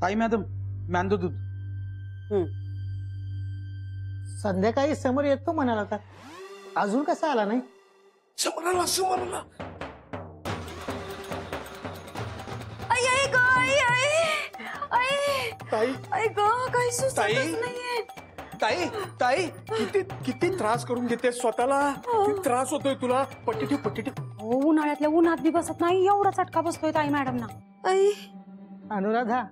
ताई मॅडम मॅंदो दूध. संध्याकाळी समोर येतो म्हणाला होता, अजून कसा आला नाही? समोरला समोरला. आई आई ग आई आई आई ताई आई ग काही सुचतच ताई. नाहीये. ताई ताई किती किती त्रास करून घेते स्वतःला. किती त्रास होतोय तुला. पट्टी ठेव पट्टी ठेव. हो उन्हाळ्यातल्या उन्हात बी बसत नाही, एवढा चटका बसतोय ताई मॅडम ना. आई अनुराधा,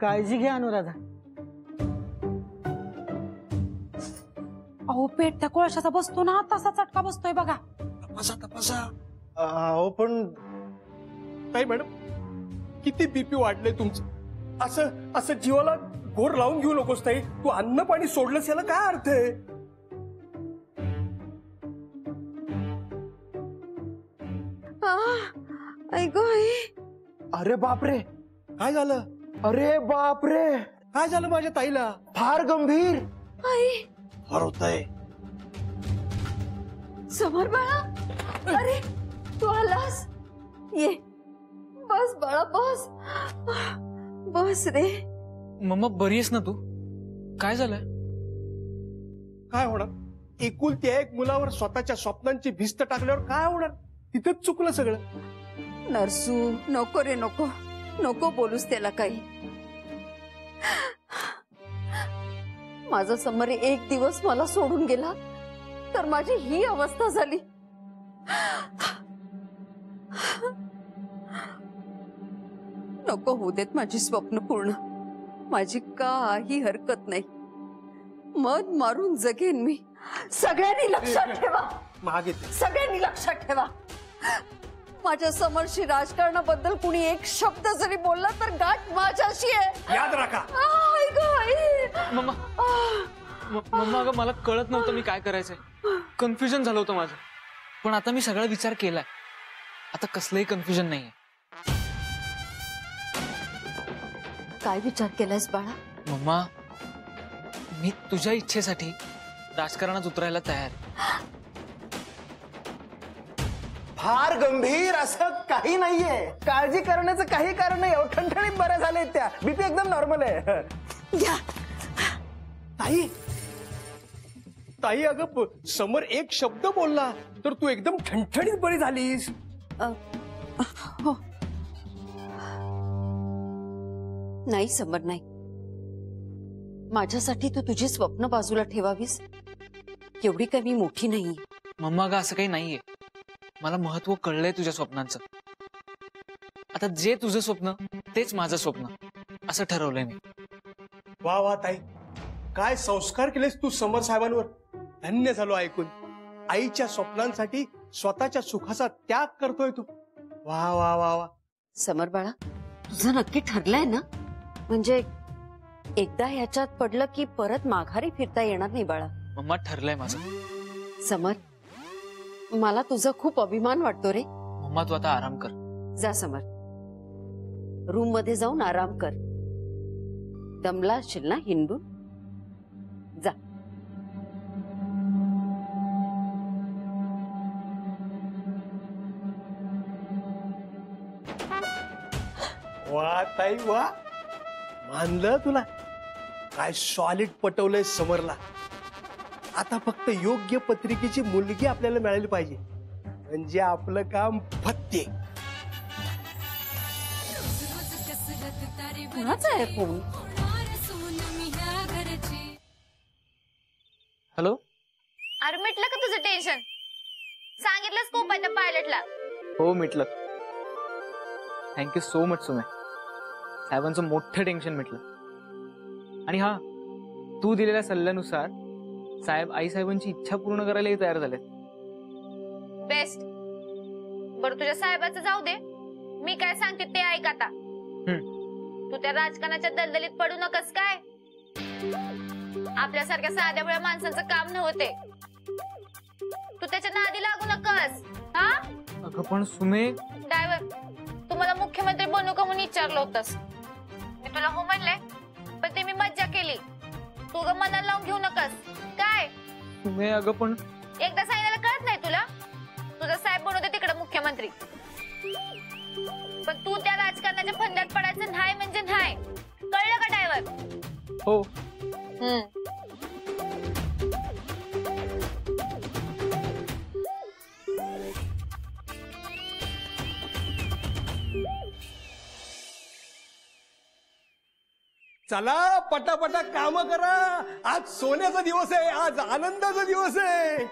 काळजी घ्या अनुराधा. अहो पेट त्या कोळशाचा बसतो ना तसा चटका बसतोय बघा. तपासा तपासा. अहो पण ताई मॅडम किती बीपी वाढलंय तुमचं. असं असं जीवाला गोर लावून घेऊ नकोस ताई. तू अन्न पाणी सोडलंस याला काय अर्थ आहे. आई ग आई अरे बापरे, काय झालं. अरे बापरे, काय झालं माझ्या ताईला. फार गंभीर. आई फार होतंय. समर बाळा, अरे तू आलास. ये बस बाळा बस बस रे. मम्मा बरी आहेस ना तू. काय झालंय. काय होणार. एकुलत्या एक मुलावर स्वतःच्या स्वप्नांची भिस्त टाकल्यावर काय होणार. तिथंच चुकलं सगळं. नरसू नको रे नको नको बोलूस त्याला काही. माझा समर एक दिवस मला सोडून गेला तर माझी ही अवस्था झाली. नको होऊ देत माझी स्वप्न पूर्ण. माझी काही हरकत नाही. मन मारून जगेन मी. सगळ्यांनी लक्षात ठेवा. मागे सगळ्यांनी लक्षात ठेवा. माझ्या समरशी राजकारणाबद्दल कुणी एक शब्द जरी बोलला तर गाठ माझ्याशी आहे. याद राखा. आई ग आई. मम्मा मम्मा अगं मला कळत नव्हतं मी काय करायचंय. कन्फ्युजन झालं होतं माझं. पण आता मी सगळा विचार केलाय. आता कसलंही कन्फ्युजन नाहीये. काय विचार केलायस बाळा. मम्मा मी तुझ्या इच्छेसाठी राजकारणात उतरायला तयार आहे. फार गंभीर असं काही नाहीये. काळजी करण्याचं काही कारण नाही. ठणठणीत बऱ्या झाले त्या. बीपी एकदम नॉर्मल आहे. घ्या. ताई ताई अगं समोर एक शब्द बोलला तर तू एकदम ठणठणीत बरी झालीस. हो नाही समर नाही. माझ्यासाठी तू तुझी स्वप्न बाजूला ठेवावीस एवढी काही मी मोठी नाही. मम्मा अगं असं काही नाहीये. मला महत्व कळलंय तुझ्या स्वप्नांचं. आता जे तुझं स्वप्न तेच माझं स्वप्न असं ठरवलंय मी. वा वा ताई काय संस्कार केलेस तू समर साहेबांवर. धन्य झालो ऐकून. आईच्या स्वप्नांसाठी स्वतःच्या सुखाचा त्याग करतोय तू. वा वा वा वा. समर बाळा तुझं नक्की ठरलंय ना. म्हणजे एकदा ह्याच्यात पडलं की परत माघारी फिरता येणार नाही बाळा. मम्मा ठरलंय माझं. समर मला तुझा खूप अभिमान वाटतो रे. मम्मा तू आता आराम कर. जा समर रूम मध्ये जाऊन आराम कर. दमला असशील ना हिंडून. जा. वा ताई वा. मानलं तुला. काय सॉलिड पटवलंय समरला. आता फक्त योग्य पत्रिकेची मुलगी आपल्याला मिळाली पाहिजे म्हणजे आपलं काम फत्ते. कुणाचा आहे फोन. हॅलो. अरे मिटलं का तुझं टेन्शन. सांगितलं स्कोप आहे त्या पायलटला. हो मिटलं. Thank you so much Sume. साहेबांचं मोठं टेन्शन मिटलं. आणि हा तू दिलेल्या सल्ल्यानुसार साहेब आई साहेबांची इच्छा पूर्ण करायलाही तयार झाले. बेस्ट. बरं तुझ्या साहेबाचं जाऊ दे. मी काय सांगते ते ऐक आता. तू त्या राजकारणाच्या दलदलीत पडू नकस काय. आपल्यासारख्या साध्या माणसांचं काम नव्हते. तू त्याच्या नादी लागू नकस. हा अगं पण सुमे. ड्रायव्हर तू मला मुख्यमंत्री बनू का म्हणून विचारलं होतस. मी तुला हो म्हणले पण ते मी मज्जा केली. तू ग मनाला लावून घेऊ नकस काय. सुमे अगं पण एकदा सांगायला कळत नाही तुला. तुझा साहेब बनवते तिकडे मुख्यमंत्री पण तू त्या राजकारणाच्या फंद्यात पडायचं नाही म्हणजे हो. चला पटापटा काम करा. आज सोन्याचा दिवस आहे, आज आनंदाचा दिवस आहे.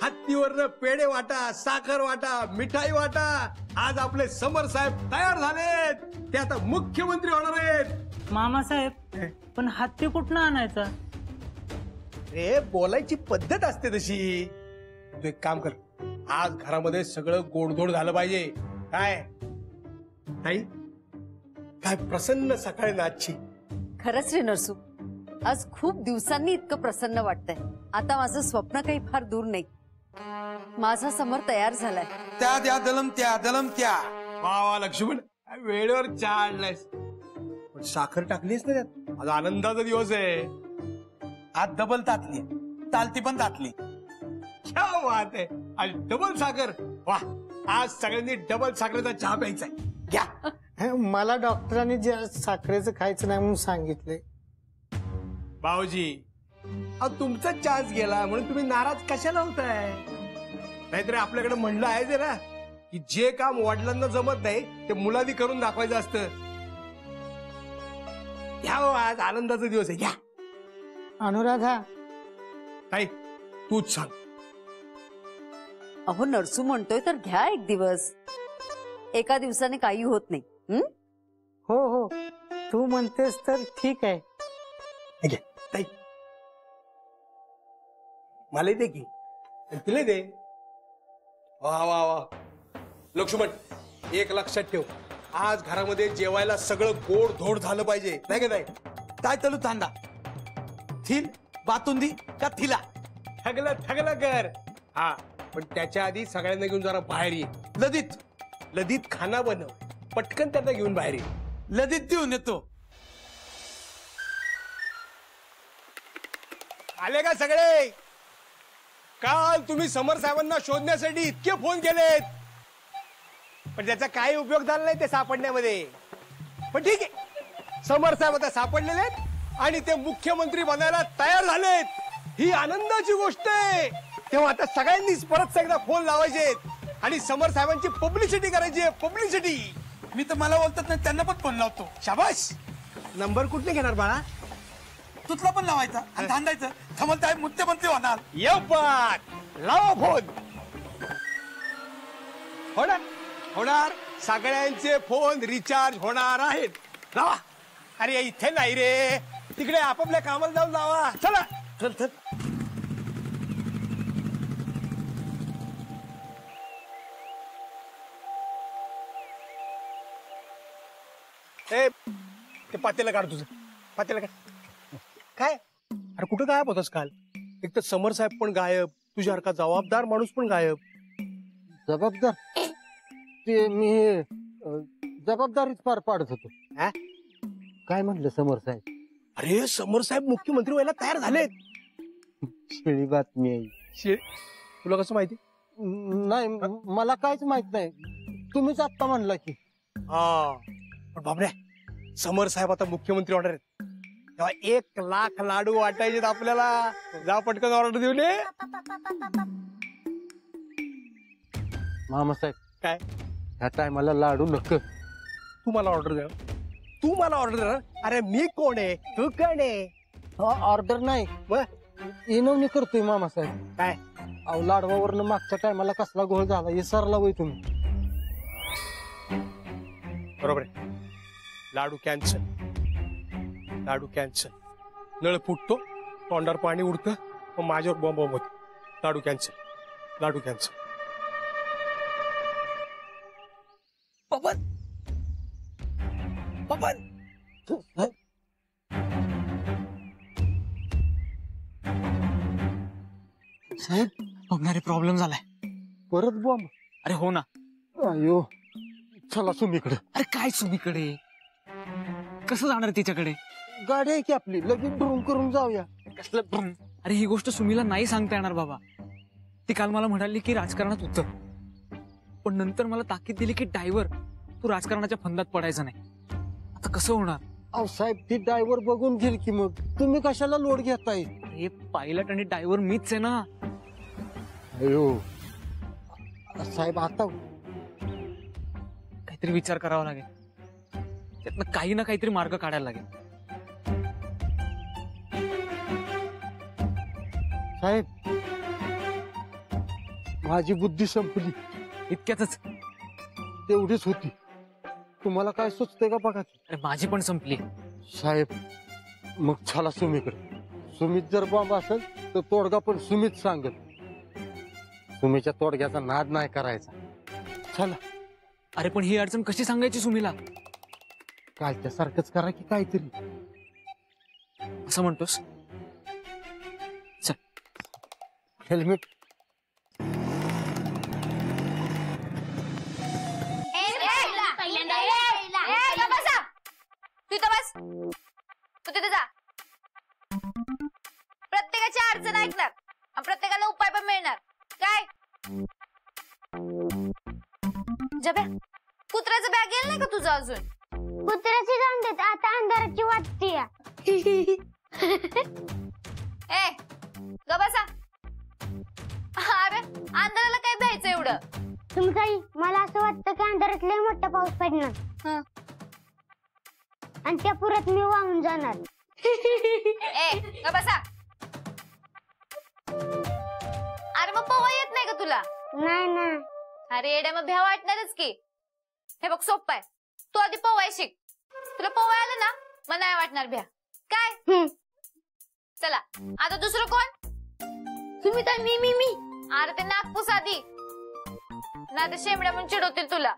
हत्तीवरनं पेढे वाटा, साखर वाटा, मिठाई वाटा. आज आपले समर साहेब तयार झालेत. ते आता मुख्यमंत्री होणार आहेत. मामासाहेब पण हत्ती कुठनं आणायचा? रे बोलायची पद्धत असते तशी. तू एक काम कर, आज घरामध्ये सगळं गोडधोड झालं पाहिजे. काय ताई, काय प्रसन्न सकाळी ना आजची. खरंच रे नरसू, आज खूप दिवसांनी इतकं प्रसन्न वाटतंय. आता माझं स्वप्न काही फार दूर नाही. माझा समर तयार झालाय. त्या द्या दलम त्या वा वा लक्ष्मण, वेळेवर चहा आणलायस. पण साखर टाकलीस ना त्यात. आज आनंदाचा दिवस आहे. आज डबल तातली, तालती पण तातली. क्या बात आहे. आज डबल साखर. वा, आज सगळ्यांनी डबल साखरेचा चहा प्यायचा आहे. घ्या. मला डॉक्टरांनी साखरेचं खायचं नाही म्हणून सांगितले. भाऊजी, तुमचा चान्स गेला म्हणून तुम्ही नाराज कशाला होताय? नाहीतरी आपल्याकडे म्हणलं आहे जरा की जे काम वडिलांना जमत नाही ते मुलांनी करून दाखवायचं असतं. घ्या हो, आज आनंदाचा दिवस आहे. घ्या. अनुराधा, ताई तूच सांग. अहो नरसू म्हणतोय तर घ्या एक दिवस. एका दिवसाने काही होत नाही. हो हो, तू म्हणतेस तर ठीक आहे. घे ताई, मला दे की, तिला दे. वा वा वा लक्ष्मण, एक लक्षात ठेव, आज घरामध्ये जेवायला सगळं गोड धोड झालं पाहिजे. नाही का ताई? काय तलू तांदा थिल बातुंदी का थिला. ठगलं कर. हा, पण त्याच्या आधी सगळ्यांना घेऊन जरा बाहेर ये. लदित खाना बनव. पटकन त्यांना घेऊन बाहेर ये. लदीत देऊन येतो. आले का सगळे? काल तुम्ही समर साहेबांना शोधण्यासाठी इतके फोन केलेत, पण त्याचा काही उपयोग झाला नाही ते सापडण्यामध्ये. पण ठीक आहे, समर साहेब आता सापडलेले आहेत आणि ते मुख्यमंत्री बनायला तयार झालेत. ही आनंदाची गोष्ट आहे. तेव्हा आता सगळ्यांनीच परत एकदा फोन लावायचे आणि समर साहेबांची पब्लिसिटी करायची आहे. पब्लिसिटी. मी तर मला बोलतात नाही त्यांना पण फोन लावतो. शाबाश. नंबर कुठले घेणार बाळा? तुतला पण लावायचा आणि थांबायचं. थमलताय मुख्यमंत्री होणार. लावा फोन. होणार. सगळ्यांचे फोन रिचार्ज होणार आहेत. लावा. अरे इथे नाही रे, तिकडे आपापल्या कामाला जाऊन लावा. चला चल. ते पातेला काढ तुझं. पातेला काढ. काय अरे कुठं गायब होतास काल? एक तर समर साहेब पण गायब, तुझ्यासारखा जबाबदार माणूस पण गायब. जबाबदार ते मी जबाबदारीच पार पाडत होतो. काय म्हणलं समर साहेब? अरे समर साहेब मुख्यमंत्री व्हायला तयार झालेत. शिळी बातमी आहे. तुला कसं माहिती? नाही, मला काहीच माहित नाही. तुम्हीच आत्ता म्हणला की. हा, पण बाबड्या, समर साहेब आता मुख्यमंत्री होणार आहेत. तेव्हा 1,00,000 लाडू वाटायचे आपल्याला. जा पटकन ऑर्डर देऊन ये. मामासाहेब, काय ह्या टायमाला लाडू नको. तू मला ऑर्डर दे. तू मला ऑर्डर दे. अरे मी कोण आहे? तू कोण आहे? ऑर्डर नाही, इनवणी करतोय मामासाहेब. काय? अहो, लाडवावरनं मागच्या टायमाला कसला घोळ झाला विसरला वय तुम्ही. बरोबर आहे. लाडू कॅन्सल. नळ फुटतो, तोंडावर पाणी उडतं, मग माझ्यावर बॉम्ब होत. लाडू कॅन्सल. पवन साहेब, बघणारे प्रॉब्लेम झालाय. परत बॉम्ब? अरे हो ना. अयो, चला सुमीकडे. अरे काय सुमीकडे? कसं जाणार तिच्याकडे? गाडी आहे की आपली, लगेच ड्रोन करून जाऊया. कसलं भ्रम? अरे ही गोष्ट सुमीला नाही सांगता येणार बाबा. ती काल मला म्हणाली की राजकारणात उतर, पण नंतर मला ताकीद दिली की ड्रायव्हर, तू राजकारणाच्या फंदात पडायचं नाही. आता कसं होणार? अहो साहेब ती ड्रायव्हर बघून घेईल की मग तुम्ही कशाला लोड घेताय हे पायलट आणि ड्रायव्हर मीच आहे ना. अयो साहेब आता काहीतरी विचार करावा लागेल, त्यातनं काही ना काहीतरी मार्ग काढायला लागेल. साहेब माझी बुद्धी संपली, इतक्यातच. तेवढीच होती. तुम्हाला काय सुचते का बघा की. अरे माझी पण संपली. साहेब मग चला सुमीकडे. सुमीत जर बॉम्ब असेल तर तोडगा पण सुमीत सांगत. सुमीच्या तोडग्याचा नाद नाही करायचा. चला. अरे पण ही अडचण कशी सांगायची सुमीला? कालच्या सारखंच करा की काहीतरी. असं म्हणतोस? चल. हेल्मेट. तू तिथे जा. प्रत्येकाची अडचण ऐकणार आणि प्रत्येकाला उपाय पण मिळणार. काय जब्या, कुत्र्याचं बॅग गेलं नाही का तुझं अजून? कुत्र्याची जाऊन देत, आता अंधाराची वाटते. ए ग बसा. अरे अंधाराला काय भ्यायचं एवढं? तुमचाही मला असं वाटतं की अंधारात लय मोठा पाऊस पडणार आणि त्या पुरात मी वाहून जाणार. ए ग बसा. अरे मग पोवा येत नाही का तुला? नाही ना. अरे एड्या मग भ्या वाटणारच की. हे बघ सोप्पा आहे, तू आधी पोवाय शिक. तुला पोवाय आलं ना मग नाही वाटणार भ्या. काय चला आता दुसरं कोण? तुम्ही तर मी. अरे ते नागपूस आधी ना ते शेंबड्या म्हणून चिडवतील तुला.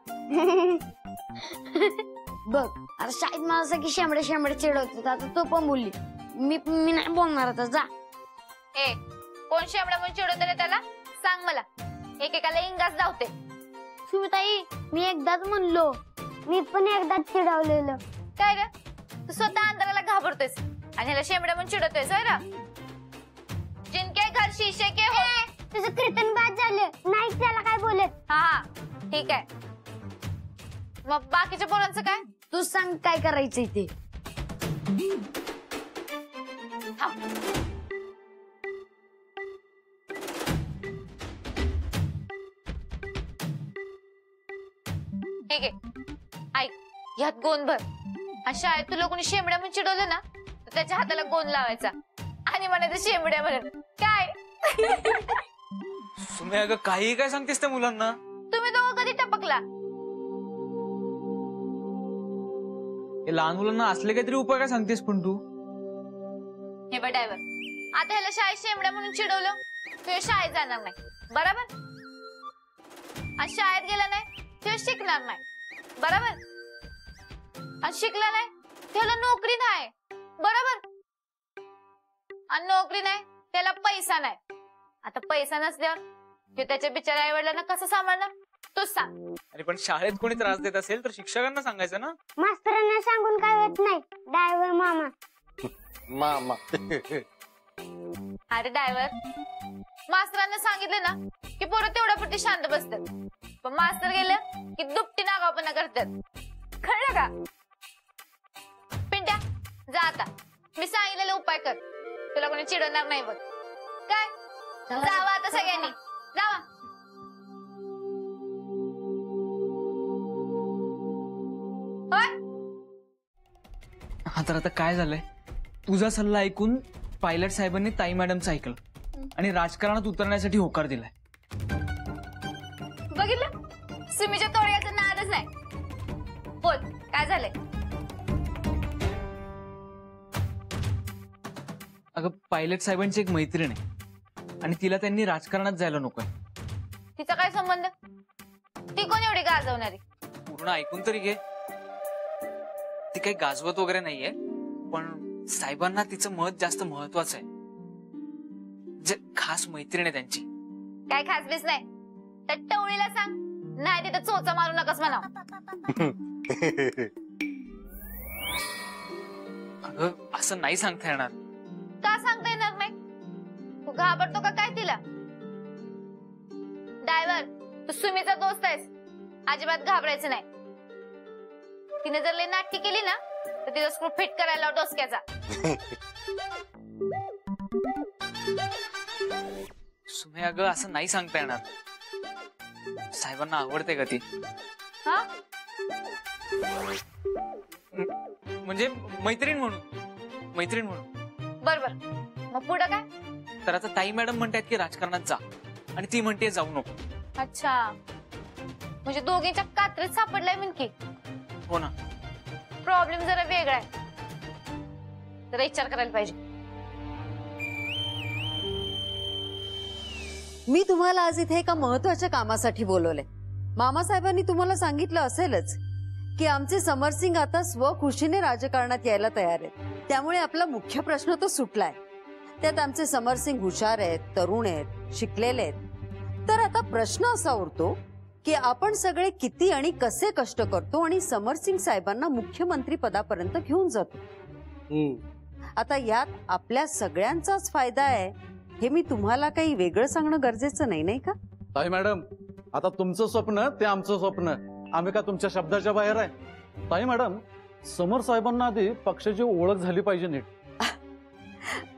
बघ आता शाळेत मला सगळी शेंबडे चिडवतात. आता तू पण बोलली. मी नाही बोलणार आता. जा. ए कोण शेंबड्या म्हणून चिडवते रे त्याला? सांग मला. एकेकाला इंगाच धावते. सुमिताई मी एकदाच म्हणलो. मी पण एकदाच चिडवलेलं. काय रे तू स्वतः अंधाराला घाबरतोयस आणि ह्याला शेंबड्या म्हणून चिडवतोयस होय रे? जिनके घर शीशे के हो. तुझं कीर्तन बाद झालं नाही त्याला काय बोलत. हा ठीक आहे. मग बाकीच्या पोरांचं काय? तू सांग काय करायचंय ते. ठीक आहे ऐक, ह्यात गोंद भर. अशा शाळेत तुला कोणी शेंबड्या म्हणून चिडवलं ना तर त्याच्या हाताला गोंद लावायचा आणि म्हणायचं शेंबड्या म्हणून. काय सुमी अगं काही काय सांगतेस त्या मुलांना? तुम्ही दोघं कधी टपकला? हे लहान मुलांना असले काहीतरी उपाय काय सांगतेस पण तू? हे बघ ड्रायव्हर, आता ह्याला शाळेत शेंबड्या म्हणून चिडवलं तुझ्या शाळेत जाणार नाही. बरोबर? आज शाळेत गेला नाही तेव्हा शिकणार नाही. बरोबर? आणि शिकला नाही त्याला नोकरी नाही. बरोबर? आणि नोकरी नाही त्याला पैसा नाही. आता पैसा नसल्यावर ते त्याच्या बिचाऱ्या आई वडिलांना कसं सांभाळणार तूच सांग. अरे पण शाळेत कोणी त्रास देत असेल तर शिक्षकांना सांगायचं ना. मास्तरांना सांगून काय होत नाही. ड्रायव्हर मामा. अरे ड्रायव्हर, मास्तरांना सांगितलं ना की पोरं तेवढ्यापुरती शांत बसतात. पण मास्तर गेलं की दुपटी नागावपणा करतात. कळलं का? पिंट्या जा आता. मी सांगितलेला उपाय कर. तुला कोणी चिडवणार नाही बघ. काय जावा आता सगळ्यांनी जावा. हा तर आता काय झालंय, तुझा सल्ला ऐकून पायलट साहेबांनी ताई मॅडमचं ऐकलं आणि राजकारणात उतरण्यासाठी होकार दिलाय. बघितलं, सुमीच्या तोडग्याचा नादच नाही. बोल काय झालंय? अगं पायलट साहेबांची एक मैत्रीण आहे आणि तिला त्यांनी राजकारणात जायला नकोय. तिचा काय संबंध? ती कोण एवढी गाजवणारी? पूर्ण ऐकून तरी घे. ती काही गाजवत वगैरे नाहीये, पण साहेबांना तिचं मत जास्त महत्वाचं आहे. जे खास मैत्रीण आहे त्यांची. काय खास बीस नाही तर टवळीला सांग, नाही तिथं चोचा मारू नकस म्हणा. अगं असं नाही सांगता येणार. का सांगता येणार नाही? तू घाबरतो का काय तिला? ड्रायव्हर, तू सुमीचा दोस्त आहेस, अजिबात घाबरायचं नाही. तिने जर लई नाटकी केली ना तर तिचा स्क्रू फिट करायला डोसक्याचा. सुमे अगं असं नाही सांगता येणार. साहेबांना आवडते का ती? हा म्हणजे मैत्रीण म्हणून. बर मग पुढं काय? तर आता ताई मॅडम म्हणतात की राजकारणात जा आणि ती म्हणते जाऊ नको. अच्छा, म्हणजे दोघींच्या कात्रीत सापडलाय म्हणकी. हो ना. प्रॉब्लेम जरा वेगळा आहे, जरा विचार करायला पाहिजे. मी तुम्हाला आज इथे एका महत्वाच्या कामासाठी बोलवले. मामासाहेबांनी तुम्हाला सांगितलं असेलच की आमचे समरसिंग आता स्वखुशीने राजकारणात यायला तयार आहेत. त्यामुळे आपला मुख्य प्रश्न तो सुटलाय. त्यात आमचे समरसिंग हुशार आहेत, तरुण आहेत, शिकलेले आहेत. तर आता प्रश्न असा उरतो की आपण सगळे किती आणि कसे कष्ट करतो आणि समरसिंग साहेबांना मुख्यमंत्री पदापर्यंत घेऊन जातो. आता यात आपल्या सगळ्यांचाच फायदा आहे हे मी तुम्हाला काही वेगळं सांगणं गरजेचं नाही का? ताई मॅडम, आता तुमचं स्वप्न ते आमचं स्वप्न. आम्ही का तुमच्या शब्दाच्या बाहेर आहे? ताई मॅडम, समर साहेबांना आधी पक्षाची ओळख झाली पाहिजे नीट.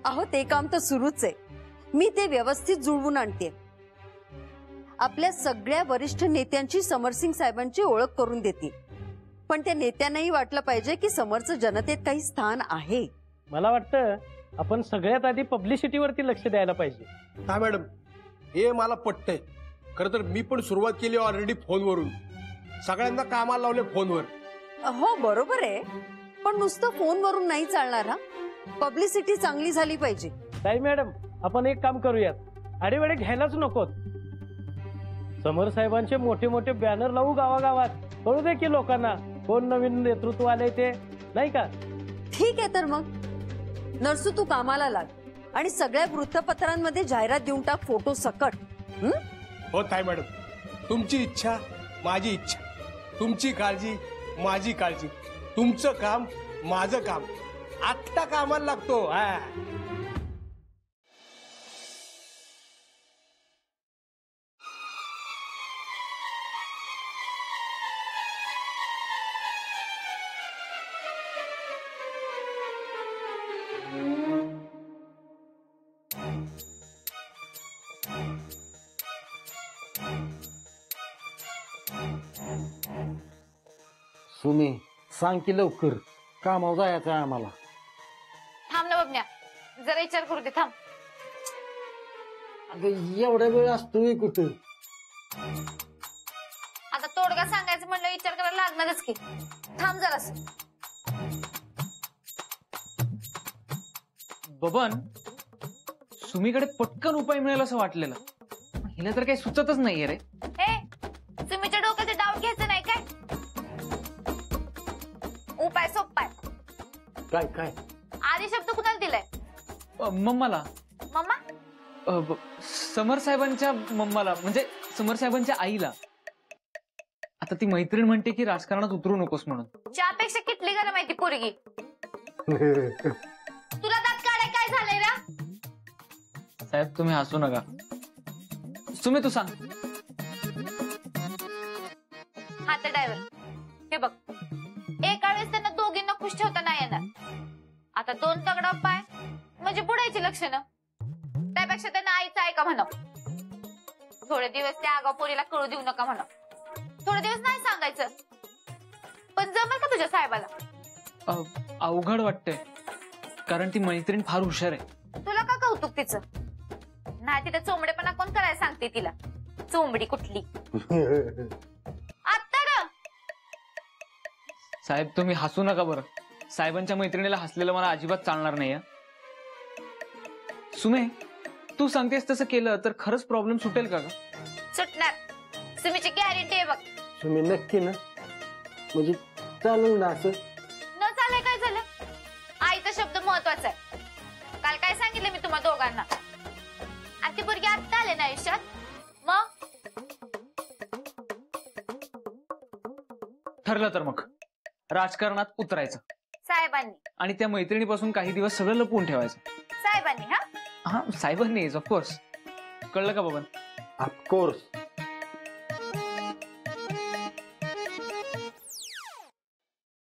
अहो ते काम तर सुरूच आहे. मी ते व्यवस्थित जुळवून आणते. आपल्या सगळ्या वरिष्ठ नेत्यांची समरसिंग साहेबांची ओळख करून देते. पण त्या नेत्यांनाही वाटलं पाहिजे की समरचं जनतेत काही स्थान आहे. मला वाटतं आपण सगळ्यात आधी पब्लिसिटीवरती लक्ष द्यायला पाहिजे. हा मॅडम, हे मला पटतंय. खरं तर मी पण सुरुवात केली ऑलरेडी फोनवरून. सगळ्यांना कामाला लावले फोनवर. हो बरोबर आहे, पण नुसतं फोनवरून नाही चालणार. हा, पब्लिसिटी चांगली झाली पाहिजे. ताई मॅडम, आपण एक काम करूयात, आडेवेडे घ्यायलाच नको. समर साहेबांचे मोठे मोठे बॅनर लावू गावागावात. कळू दे की लोकांना कोण नवीन नेतृत्व आले ते, नाही का? ठीक आहे, तर मग नरसू तू कामाला लाग आणि सगळ्या वृत्तपत्रांमध्ये जाहिरात देऊन टाक, फोटो सकट. हो ताई मॅडम, तुमची इच्छा माझी इच्छा, तुमची काळजी माझी काळजी, तुमचं काम माझं काम. आत्ता कामाला लागतो. सुमी, सांग की लवकर, कामावर जायचं आहे आम्हाला. थांब ना बबन्या, जरा विचार करू दे. थांब. अगं एवढा वेळ असतोय कुठं? आता तोडगा सांगायचं म्हणलं विचार करायला लागणारच की. थांब जरास. बबन, सुमीकडे पटकन उपाय मिळेल असं वाटलेलं. हिला तर काही सुचतच नाहीये रे. हे तुम्हीच्या डोक्याचे डाऊट घ्यायचं नाही काय? उपाय सोपा आहे. काय काय? आधी शब्द कुणाला दिलाय? मम्माला. मम्मा? समर साहेबांच्या मम्माला, म्हणजे समर साहेबांच्या आईला. आता ती मैत्रीण म्हणते की राजकारणात उतरू नकोस म्हणून. चहापेक्षा किटली गरम आहे ती पोरगी. तुला दात काढाय काय झालंय रा? साहेब तुम्ही हसू नका. सुमी तू सांग. हा तर ड्रायव्हर, हे बघ, एका वेळेस त्यांना दोघींना खुश ठेवता नाही येणार. आता दोन तगडा पाय म्हणजे बुडायची लक्षणं. त्यापेक्षा त्यांना आईचं ऐका म्हणा. थोडे दिवस त्या आगाव पोरीला कळू देऊ नका म्हणा. थोडे दिवस नाही सांगायचं, पण जमेल का तुझ्या साहेबाला? अवघड वाटतंय, कारण ती मैत्रीण फार हुशार आहे. तुला का कौतुक तिचं? नाही तिथे चोंबडेपणा कोण करायला सांगते तिला? चोंबडी कुठली? आता ग साहेब तुम्ही हसू नका बरं. साहेबांच्या मैत्रिणीला हसलेलं मला अजिबात चालणार नाही. सुमे, तू सांगतेस तसं केलं तर खरंच प्रॉब्लेम सुटेल का? सुटणार. सुमीची गॅरंटी आहे बघ. तुम्ही नक्की ना? म्हणजे चालेल ना असं? न चालय काय झालं? आईचा शब्द महत्वाचा आहे. काल काय सांगितलं मी तुम्हा दोघांना? आणि ती पोरगी आत्ता आले ना आयुष्यात. मग ठरलं तर मग राजकारणात उतरायचं साहेबांनी, आणि त्या मैत्रिणीपासून काही दिवस सगळं लपवून ठेवायचं. साहेबांनी. हा हा, साहेबांनी ऑफकोर्स. कळलं का बबन? ऑफकोर्स.